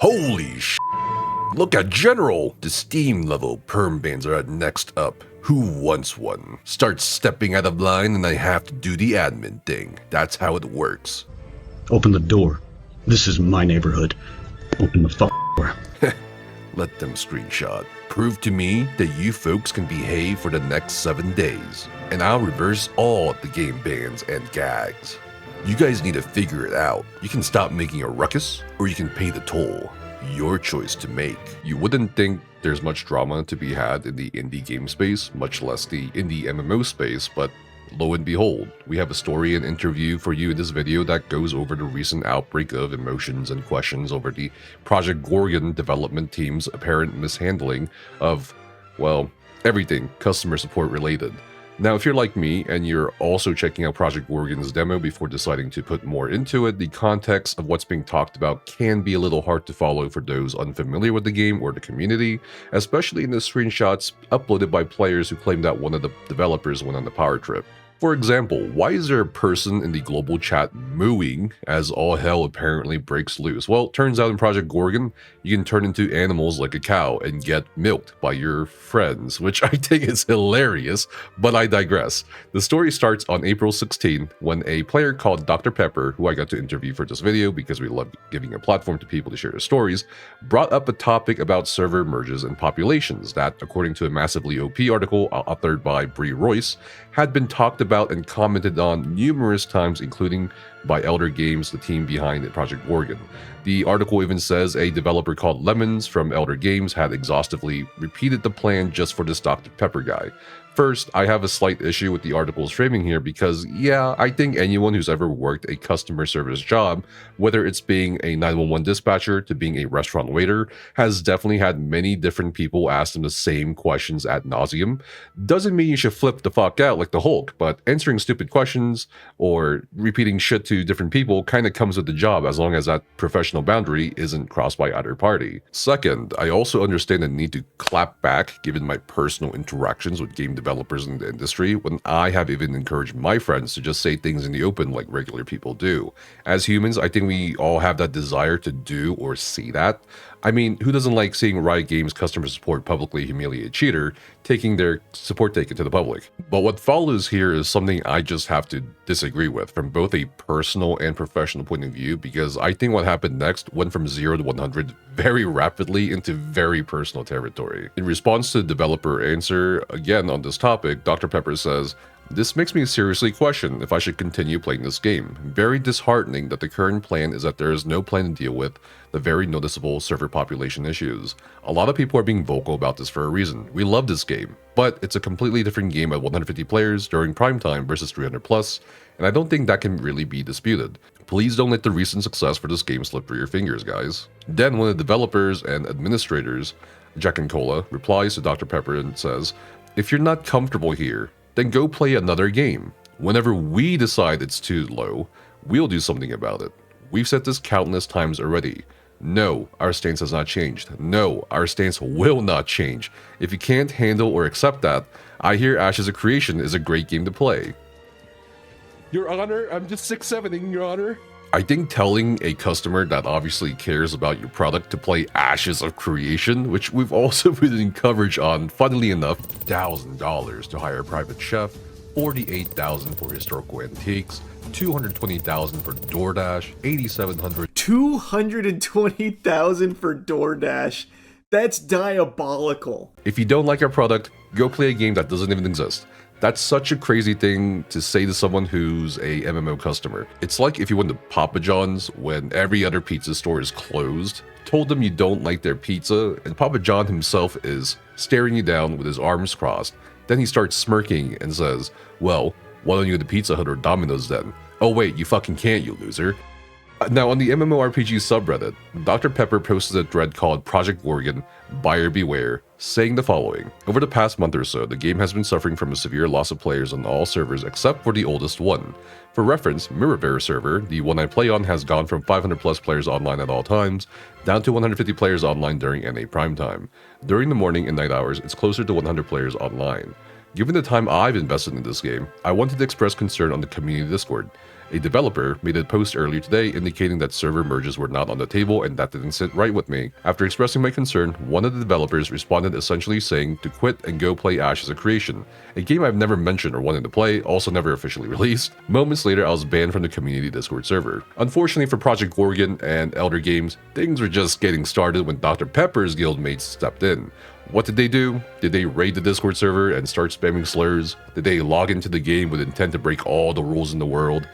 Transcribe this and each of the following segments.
Holy sh! Look at General! The Steam level perm bans are at next up. Who wants one? Start stepping out of line and I have to do the admin thing. That's how it works. Open the door. This is my neighborhood. Open the door. Let them screenshot. Prove to me that you folks can behave for the next 7 days, and I'll reverse all the game bans and gags. You guys need to figure it out. You can stop making a ruckus, or you can pay the toll. Your choice to make. You wouldn't think there's much drama to be had in the indie game space, much less the indie MMO space, but lo and behold, we have a story and interview for you in this video that goes over the recent outbreak of emotions and questions over the Project Gorgon development team's apparent mishandling of, well, everything customer support related. Now, if you're like me and you're also checking out Project Gorgon's demo before deciding to put more into it, the context of what's being talked about can be a little hard to follow for those unfamiliar with the game or the community, especially in the screenshots uploaded by players who claim that one of the developers went on the power trip. For example, why is there a person in the global chat mooing as all hell apparently breaks loose? Well, it turns out in Project Gorgon, you can turn into animals like a cow and get milked by your friends, which I think is hilarious, but I digress. The story starts on April 16th when a player called DoctorPepper, who I got to interview for this video because we love giving a platform to people to share their stories, brought up a topic about server merges and populations that, according to a massively OP article authored by Bree Royce, had been talked about and commented on numerous times, including by Elder Games, the team behind Project Gorgon. The article even says a developer called Lemons from Elder Games had exhaustively repeated the plan just for this DoctorPepper guy. First, I have a slight issue with the article's framing here because, yeah, I think anyone who's ever worked a customer service job, whether it's being a 911 dispatcher to being a restaurant waiter, has definitely had many different people ask them the same questions ad nauseum. Doesn't mean you should flip the fuck out like the Hulk, but answering stupid questions or repeating shit to different people kind of comes with the job as long as that professional boundary isn't crossed by either party. Second, I also understand the need to clap back given my personal interactions with game developers in the industry when I have even encouraged my friends to just say things in the open like regular people do. As humans, I think we all have that desire to do or see that. I mean, who doesn't like seeing Riot Games customer support publicly humiliate a cheater, taking their support taken to the public? But what follows here is something I just have to disagree with from both a personal and professional point of view, because I think what happened next went from 0 to 100 very rapidly into very personal territory. In response to the developer answer, again on this topic, DoctorPepper says, "This makes me seriously question if I should continue playing this game. Very disheartening that the current plan is that there is no plan to deal with the very noticeable server population issues. A lot of people are being vocal about this for a reason. We love this game, but it's a completely different game at 150 players during prime time versus 300 plus, and I don't think that can really be disputed. Please don't let the recent success for this game slip through your fingers, guys." Then one of the developers and administrators, Jackencola, replies to DoctorPepper and says, "If you're not comfortable here, then go play another game. Whenever we decide it's too low, we'll do something about it. We've said this countless times already. No, our stance has not changed. No, our stance will not change. If you can't handle or accept that, I hear Ashes of Creation is a great game to play." Your Honor, I'm just 6'7"ing, Your Honor. I think telling a customer that obviously cares about your product to play Ashes of Creation, which we've also been in coverage on, funnily enough, $1,000 to hire a private chef, $48,000 for historical antiques, $220,000 for DoorDash, $8,700. $220,000 for DoorDash. That's diabolical. If you don't like our product, go play a game that doesn't even exist. That's such a crazy thing to say to someone who's a MMO customer. It's like if you went to Papa John's when every other pizza store is closed, told them you don't like their pizza, and Papa John himself is staring you down with his arms crossed. Then he starts smirking and says, "Well, why don't you go to Pizza Hut or Domino's then?" "Oh wait, you fucking can't, you loser." Now, on the MMORPG subreddit, DoctorPepper posted a thread called Project Gorgon, Buyer Beware, saying the following: "Over the past month or so, the game has been suffering from a severe loss of players on all servers except for the oldest one. For reference, Mirrorverse server, the one I play on, has gone from 500 plus players online at all times, down to 150 players online during NA prime time. During the morning and night hours, it's closer to 100 players online. Given the time I've invested in this game, I wanted to express concern on the community Discord. A developer made a post earlier today indicating that server merges were not on the table and that didn't sit right with me. After expressing my concern, one of the developers responded essentially saying to quit and go play Ash as a creation, a game I've never mentioned or wanted to play, also never officially released. Moments later, I was banned from the community Discord server. Unfortunately for Project Gorgon and Elder Games, things were just getting started when DoctorPepper's guildmates stepped in. What did they do? Did they raid the Discord server and start spamming slurs? Did they log into the game with intent to break all the rules in the world?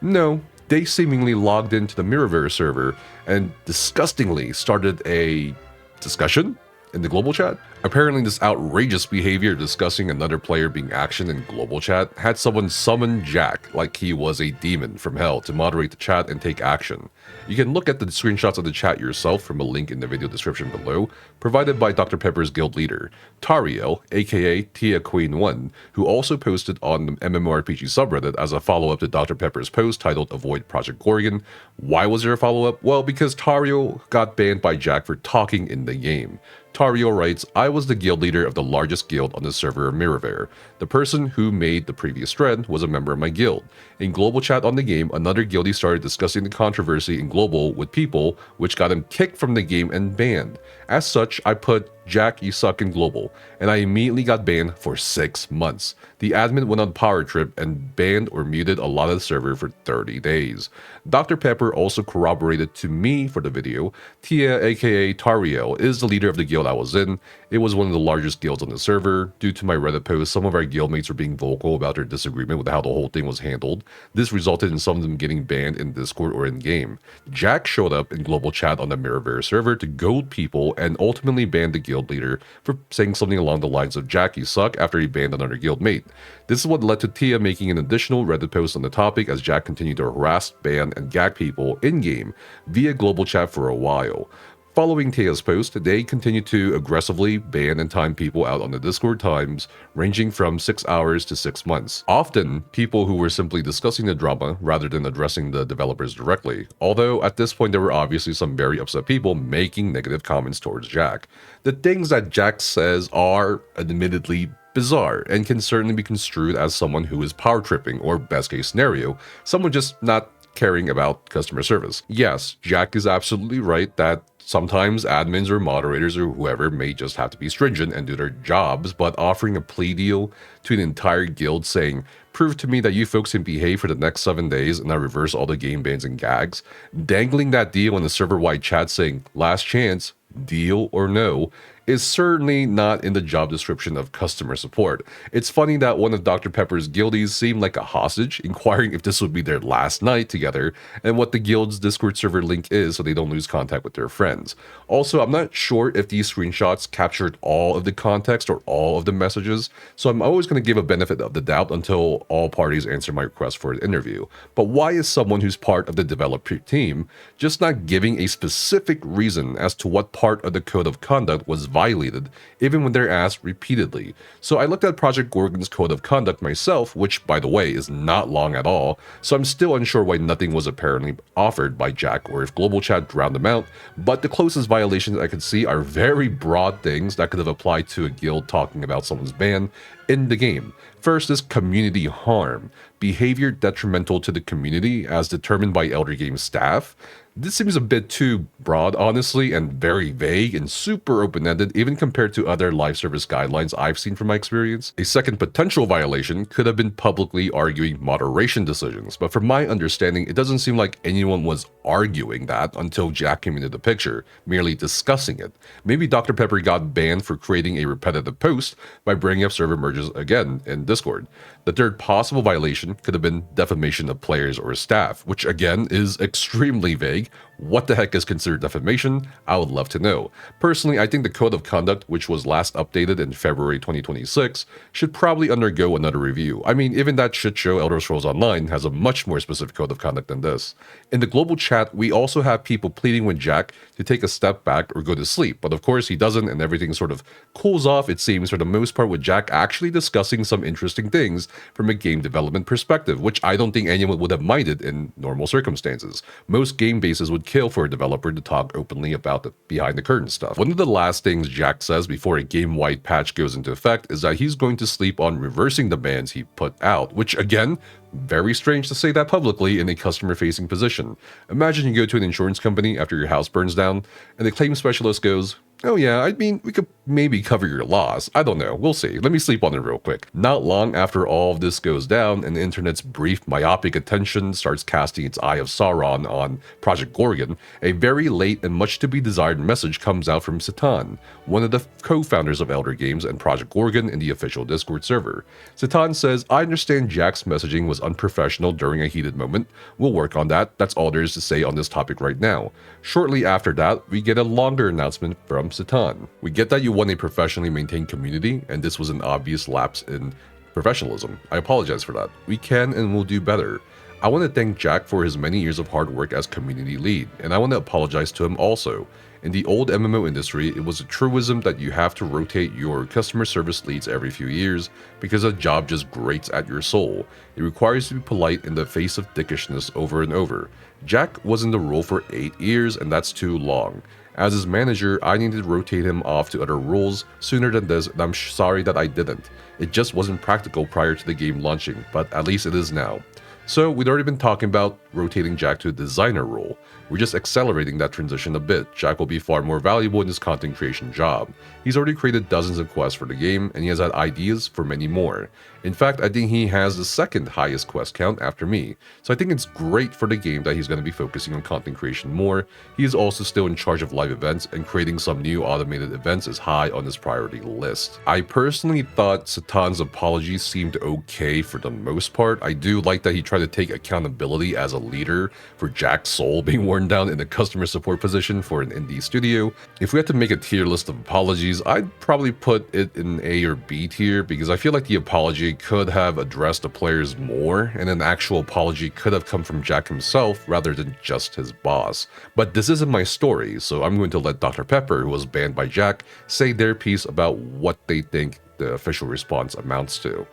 No, they seemingly logged into the Mirrorverse server and disgustingly started a discussion in the global chat. Apparently, this outrageous behavior discussing another player being actioned in global chat had someone summon Jack like he was a demon from hell to moderate the chat and take action. You can look at the screenshots of the chat yourself from a link in the video description below, provided by DoctorPepper's guild leader, Tariel, aka Tia Queen 1, who also posted on the MMORPG subreddit as a follow-up to DoctorPepper's post titled Avoid Project Gorgon. Why was there a follow-up? Well, because Tariel got banned by Jack for talking in the game. Tariel writes, I was the guild leader of the largest guild on the server of Mirrorverse. The person who made the previous thread was a member of my guild. In global chat on the game, another guildie started discussing the controversy in global with people, which got him kicked from the game and banned. As such, I put Jack, you suck in global, and I immediately got banned for 6 months. The admin went on power trip and banned or muted a lot of the server for 30 days. DoctorPepper also corroborated to me for the video. Tia, aka Tariel, is the leader of the guild I was in. It was one of the largest guilds on the server. Due to my Reddit post, some of our guildmates were being vocal about their disagreement with how the whole thing was handled. This resulted in some of them getting banned in Discord or in game. Jack showed up in global chat on the Mirrorverse server to goad people and ultimately banned the guild leader for saying something along the lines of Jack, you suck, after he banned another guildmate. This is what led to Tia making an additional Reddit post on the topic as Jack continued to harass, ban, and gag people in-game via global chat for a while. Following Tia's post, they continued to aggressively ban and time people out on the Discord times, ranging from 6 hours to 6 months. Often, people who were simply discussing the drama rather than addressing the developers directly, although at this point there were obviously some very upset people making negative comments towards Jack. The things that Jack says are, admittedly, bizarre and can certainly be construed as someone who is power tripping, or best case scenario, someone just not caring about customer service. Yes, Jack is absolutely right that sometimes admins or moderators or whoever may just have to be stringent and do their jobs, but offering a plea deal to an entire guild saying, prove to me that you folks can behave for the next 7 days and I reverse all the game bans and gags, dangling that deal in the server-wide chat saying, last chance, deal or no, is certainly not in the job description of customer support. It's funny that one of DoctorPepper's guildies seemed like a hostage, inquiring if this would be their last night together and what the guild's Discord server link is so they don't lose contact with their friends. Also, I'm not sure if these screenshots captured all of the context or all of the messages, so I'm always going to give a benefit of the doubt until all parties answer my request for an interview. But why is someone who's part of the developer team just not giving a specific reason as to what part of the code of conduct was violated, even when they're asked repeatedly? So I looked at Project Gorgon's code of conduct myself, which by the way is not long at all, so I'm still unsure why nothing was apparently offered by Jack or if global chat drowned them out, but the closest violations I could see are very broad things that could have applied to a guild talking about someone's ban in the game. First is community harm, behavior detrimental to the community as determined by Elder Games staff. This seems a bit too broad, honestly, and very vague and super open-ended, even compared to other live service guidelines I've seen from my experience. A second potential violation could have been publicly arguing moderation decisions, but from my understanding, it doesn't seem like anyone was arguing that until Jack came into the picture, merely discussing it. Maybe DoctorPepper got banned for creating a repetitive post by bringing up server merges again in Discord. The third possible violation could have been defamation of players or staff, which again is extremely vague. What the heck is considered defamation? I would love to know. Personally, I think the code of conduct, which was last updated in February 2026, should probably undergo another review. I mean, even that shit show Elder Scrolls Online has a much more specific code of conduct than this. In the global chat, we also have people pleading with Jack to take a step back or go to sleep, but of course he doesn't, and everything sort of cools off, it seems, for the most part, with Jack actually discussing some interesting things from a game development perspective, which I don't think anyone would have minded in normal circumstances. Most game bases would kill for a developer to talk openly about the behind the curtain stuff. One of the last things Jack says before a game-wide patch goes into effect is that he's going to sleep on reversing the bans he put out, which again, very strange to say that publicly in a customer-facing position. Imagine you go to an insurance company after your house burns down, and the claim specialist goes, "Oh yeah, I mean, we could maybe cover your loss. I don't know, we'll see. Let me sleep on it real quick." Not long after all of this goes down and the internet's brief myopic attention starts casting its eye of Sauron on Project Gorgon, a very late and much to be desired message comes out from Citan, one of the co-founders of Elder Games and Project Gorgon in the official Discord server. Citan says, "I understand Jack's messaging was unprofessional during a heated moment. We'll work on that. That's all there is to say on this topic right now." Shortly after that, we get a longer announcement from Citan. "We get that you want a professionally maintained community, and this was an obvious lapse in professionalism. I apologize for that. We can and will do better. I want to thank Jack for his many years of hard work as community lead, and I want to apologize to him also. In the old MMO industry, it was a truism that you have to rotate your customer service leads every few years because a job just grates at your soul. It requires you to be polite in the face of dickishness over and over. Jack was in the role for 8 years, and that's too long. As his manager, I needed to rotate him off to other roles sooner than this, and I'm sorry that I didn't. It just wasn't practical prior to the game launching, but at least it is now." So we'd already been talking about rotating Jack to a designer role. We're just accelerating that transition a bit. Jack will be far more valuable in his content creation job. He's already created dozens of quests for the game, and he has had ideas for many more. In fact, I think he has the second highest quest count after me, so I think it's great for the game that he's going to be focusing on content creation more. He is also still in charge of live events, and creating some new automated events is high on his priority list. I personally thought Citan's apologies seemed okay for the most part. I do like that he tried to take accountability as a leader for Jack's soul being worn down in a customer support position for an indie studio. If we had to make a tier list of apologies, I'd probably put it in A or B tier, because I feel like the apology could have addressed the players more, and an actual apology could have come from Jack himself rather than just his boss. But this isn't my story, so I'm going to let DoctorPepper, who was banned by Jack, say their piece about what they think the official response amounts to.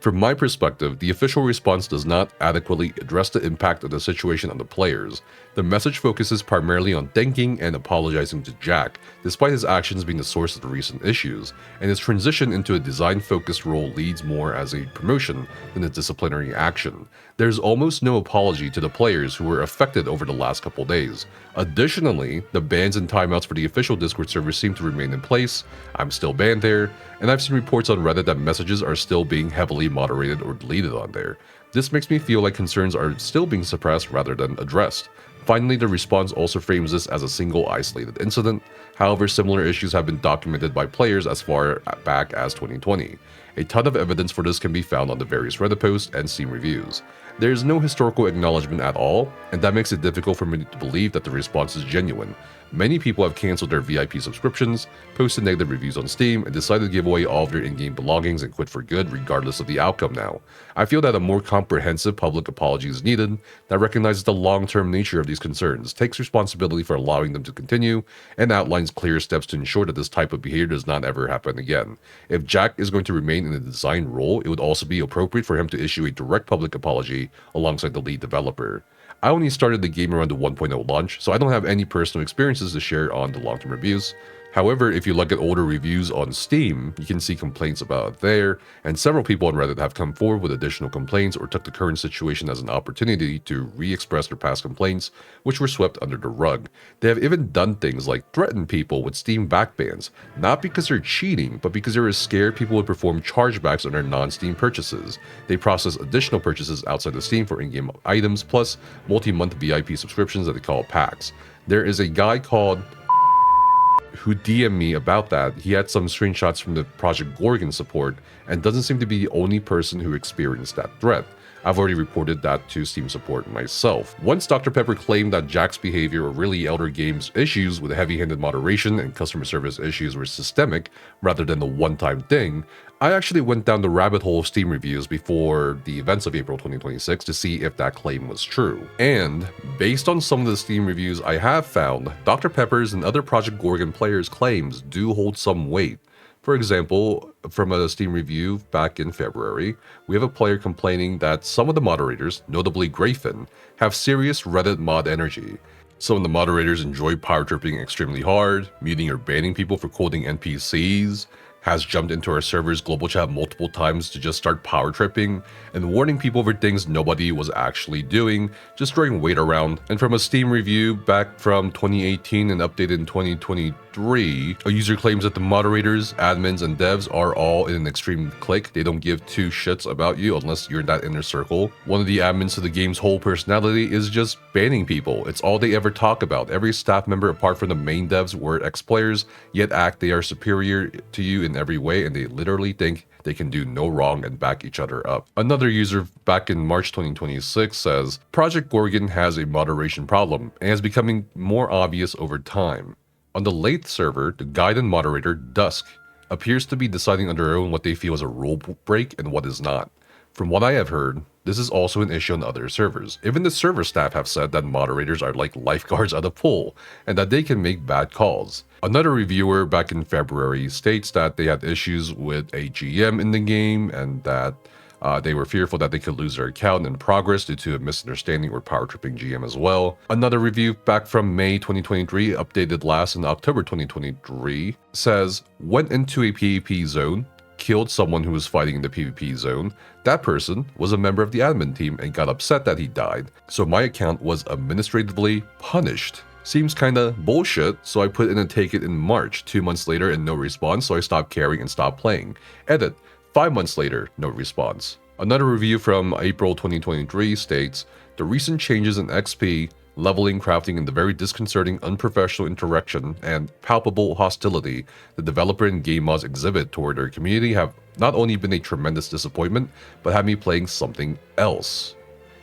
From my perspective, the official response does not adequately address the impact of the situation on the players. The message focuses primarily on thanking and apologizing to Jack, despite his actions being the source of the recent issues, and his transition into a design-focused role leads more as a promotion than a disciplinary action. There's almost no apology to the players who were affected over the last couple days. Additionally, the bans and timeouts for the official Discord server seem to remain in place. I'm still banned there, and I've seen reports on Reddit that messages are still being heavily moderated or deleted on there. This makes me feel like concerns are still being suppressed rather than addressed. Finally, the response also frames this as a single isolated incident. However, similar issues have been documented by players as far back as 2020. A ton of evidence for this can be found on the various Reddit posts and Steam reviews. There is no historical acknowledgement at all, and that makes it difficult for me to believe that the response is genuine. Many people have cancelled their VIP subscriptions, posted negative reviews on Steam, and decided to give away all of their in-game belongings and quit for good regardless of the outcome now. I feel that a more comprehensive public apology is needed that recognizes the long-term nature of these concerns, takes responsibility for allowing them to continue, and outlines clear steps to ensure that this type of behavior does not ever happen again. If Jack is going to remain in a design role, it would also be appropriate for him to issue a direct public apology alongside the lead developer. I only started the game around the 1.0 launch, so I don't have any personal experiences to share on the long-term reviews. However, if you look at older reviews on Steam, you can see complaints about it there, and several people on Reddit have come forward with additional complaints or took the current situation as an opportunity to re-express their past complaints, which were swept under the rug. They have even done things like threaten people with Steam backbans, not because they're cheating, but because they were scared people would perform chargebacks on their non-Steam purchases. They process additional purchases outside of Steam for in-game items, plus multi-month VIP subscriptions that they call packs. There is a guy called who DM'd me about that. He had some screenshots from the Project Gorgon support and doesn't seem to be the only person who experienced that threat. I've already reported that to Steam support myself. Once DoctorPepper claimed that Jack's behavior or really Elder Games issues with heavy-handed moderation and customer service issues were systemic rather than a one-time thing, I actually went down the rabbit hole of Steam reviews before the events of April 2026 to see if that claim was true. And based on some of the Steam reviews I have found, DoctorPepper's and other Project Gorgon players' claims do hold some weight. For example, from a Steam review back in February, we have a player complaining that some of the moderators, notably Grayfin, have serious Reddit mod energy. Some of the moderators enjoy power tripping extremely hard, muting or banning people for quoting NPCs, has jumped into our server's global chat multiple times to just start power tripping, and warning people for things nobody was actually doing, just throwing weight around. And from a Steam review back from 2018 and updated in 2023, a user claims that the moderators, admins, and devs are all in an extreme clique. They don't give two shits about you unless you're in that inner circle. One of the admins to the game's whole personality is just banning people. It's all they ever talk about. Every staff member apart from the main devs were ex-players, yet act they are superior to you in every way, and they literally think they can do no wrong and back each other up. Another user back in March 2026 says, Project Gorgon has a moderation problem and is becoming more obvious over time. On the late server, the guide and moderator, Dusk, appears to be deciding on their own what they feel is a rule break and what is not. From what I have heard, this is also an issue on other servers. Even the server staff have said that moderators are like lifeguards at a pool, and that they can make bad calls. Another reviewer back in February states that they had issues with a GM in the game, and that they were fearful that they could lose their account in progress due to a misunderstanding or power tripping GM as well. Another review back from May 2023, updated last in October 2023, says, went into a PvP zone, killed someone who was fighting in the PvP zone. That person was a member of the admin team and got upset that he died, so my account was administratively punished. Seems kinda bullshit, so I put in a ticket in March. 2 months later and no response, so I stopped caring and stopped playing. Edit. 5 months later, no response. Another review from April 2023 states, the recent changes in XP, leveling, crafting, and the very disconcerting unprofessional interaction and palpable hostility the developer and game mods exhibit toward their community have not only been a tremendous disappointment, but have me playing something else.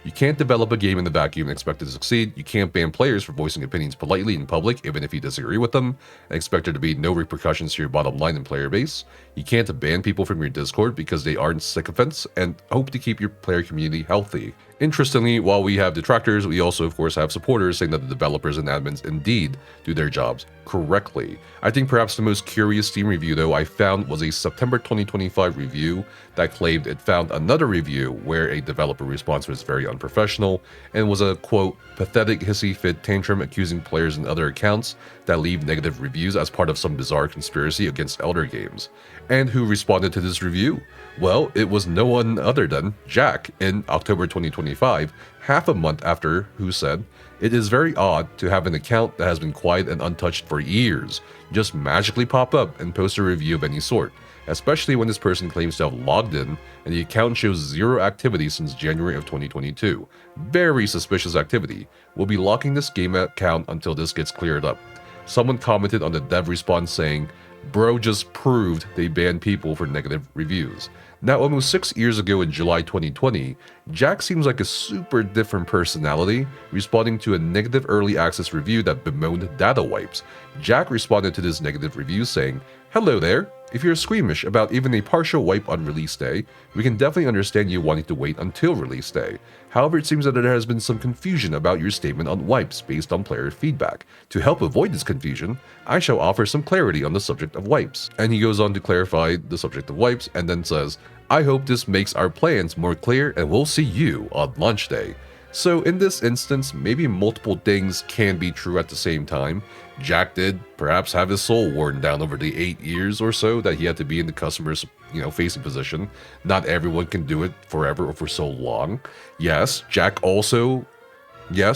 You can't develop a game in the vacuum and expect it to succeed. You can't ban players for voicing opinions politely in public, even if you disagree with them, and expect there to be no repercussions to your bottom line and player base. You can't ban people from your Discord because they aren't sycophants, and hope to keep your player community healthy. Interestingly, while we have detractors, we also of course have supporters saying that the developers and admins indeed do their jobs correctly. I think perhaps the most curious Steam review though I found was a September 2025 review that claimed it found another review where a developer response was very unprofessional and was a quote pathetic hissy fit tantrum accusing players and other accounts that leave negative reviews as part of some bizarre conspiracy against Elder Games. And who responded to this review? Well, it was no one other than Jack in October 2025, half a month after, who said, it is very odd to have an account that has been quiet and untouched for years just magically pop up and post a review of any sort, especially when this person claims to have logged in and the account shows zero activity since January of 2022. Very suspicious activity. We'll be locking this game account until this gets cleared up. Someone commented on the dev response saying, bro just proved they banned people for negative reviews. Now, almost 6 years ago in July 2020, Jack seems like a super different personality, responding to a negative early access review that bemoaned data wipes. Jack responded to this negative review saying, hello there. If you're squeamish about even a partial wipe on release day, we can definitely understand you wanting to wait until release day. However, it seems that there has been some confusion about your statement on wipes based on player feedback. To help avoid this confusion, I shall offer some clarity on the subject of wipes. And he goes on to clarify the subject of wipes and then says, I hope this makes our plans more clear and we'll see you on launch day. So in this instance, maybe multiple things can be true at the same time. Jack did perhaps have his soul worn down over the 8 years or so that he had to be in the customer's, facing position. Not everyone can do it forever or for so long. Yes,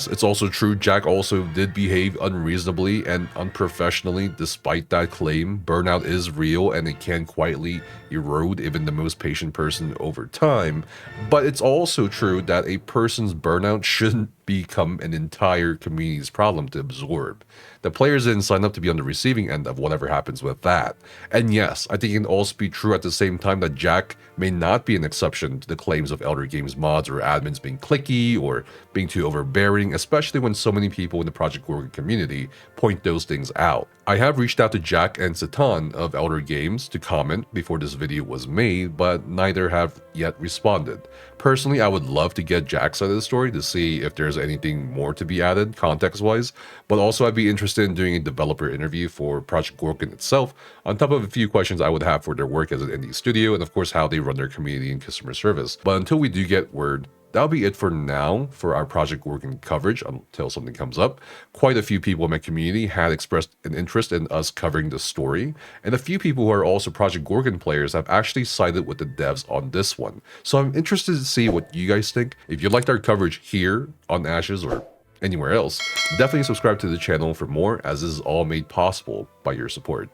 it's also true Jack also did behave unreasonably and unprofessionally despite that claim. Burnout is real and it can quietly erode even the most patient person over time. But it's also true that a person's burnout shouldn't become an entire community's problem to absorb. The players didn't sign up to be on the receiving end of whatever happens with that. And yes, I think it can also be true at the same time that Jack may not be an exception to the claims of Elder Games mods or admins being cliquey or being too overbearing, especially when so many people in the Project Gorgon community point those things out. I have reached out to Jack and Citan of Elder Games to comment before this video was made, but neither have yet responded. Personally, I would love to get Jack's side of the story to see if there's anything more to be added context-wise, but also I'd be interested in doing a developer interview for Project Gorgon itself, on top of a few questions I would have for their work as an indie studio, and of course how they run their community and customer service. But until we do get word, that'll be it for now for our Project Gorgon coverage until something comes up. Quite a few people in my community had expressed an interest in us covering the story, and a few people who are also Project Gorgon players have actually sided with the devs on this one. So I'm interested to see what you guys think. If you liked our coverage here on Ashes or anywhere else, definitely subscribe to the channel for more, as this is all made possible by your support.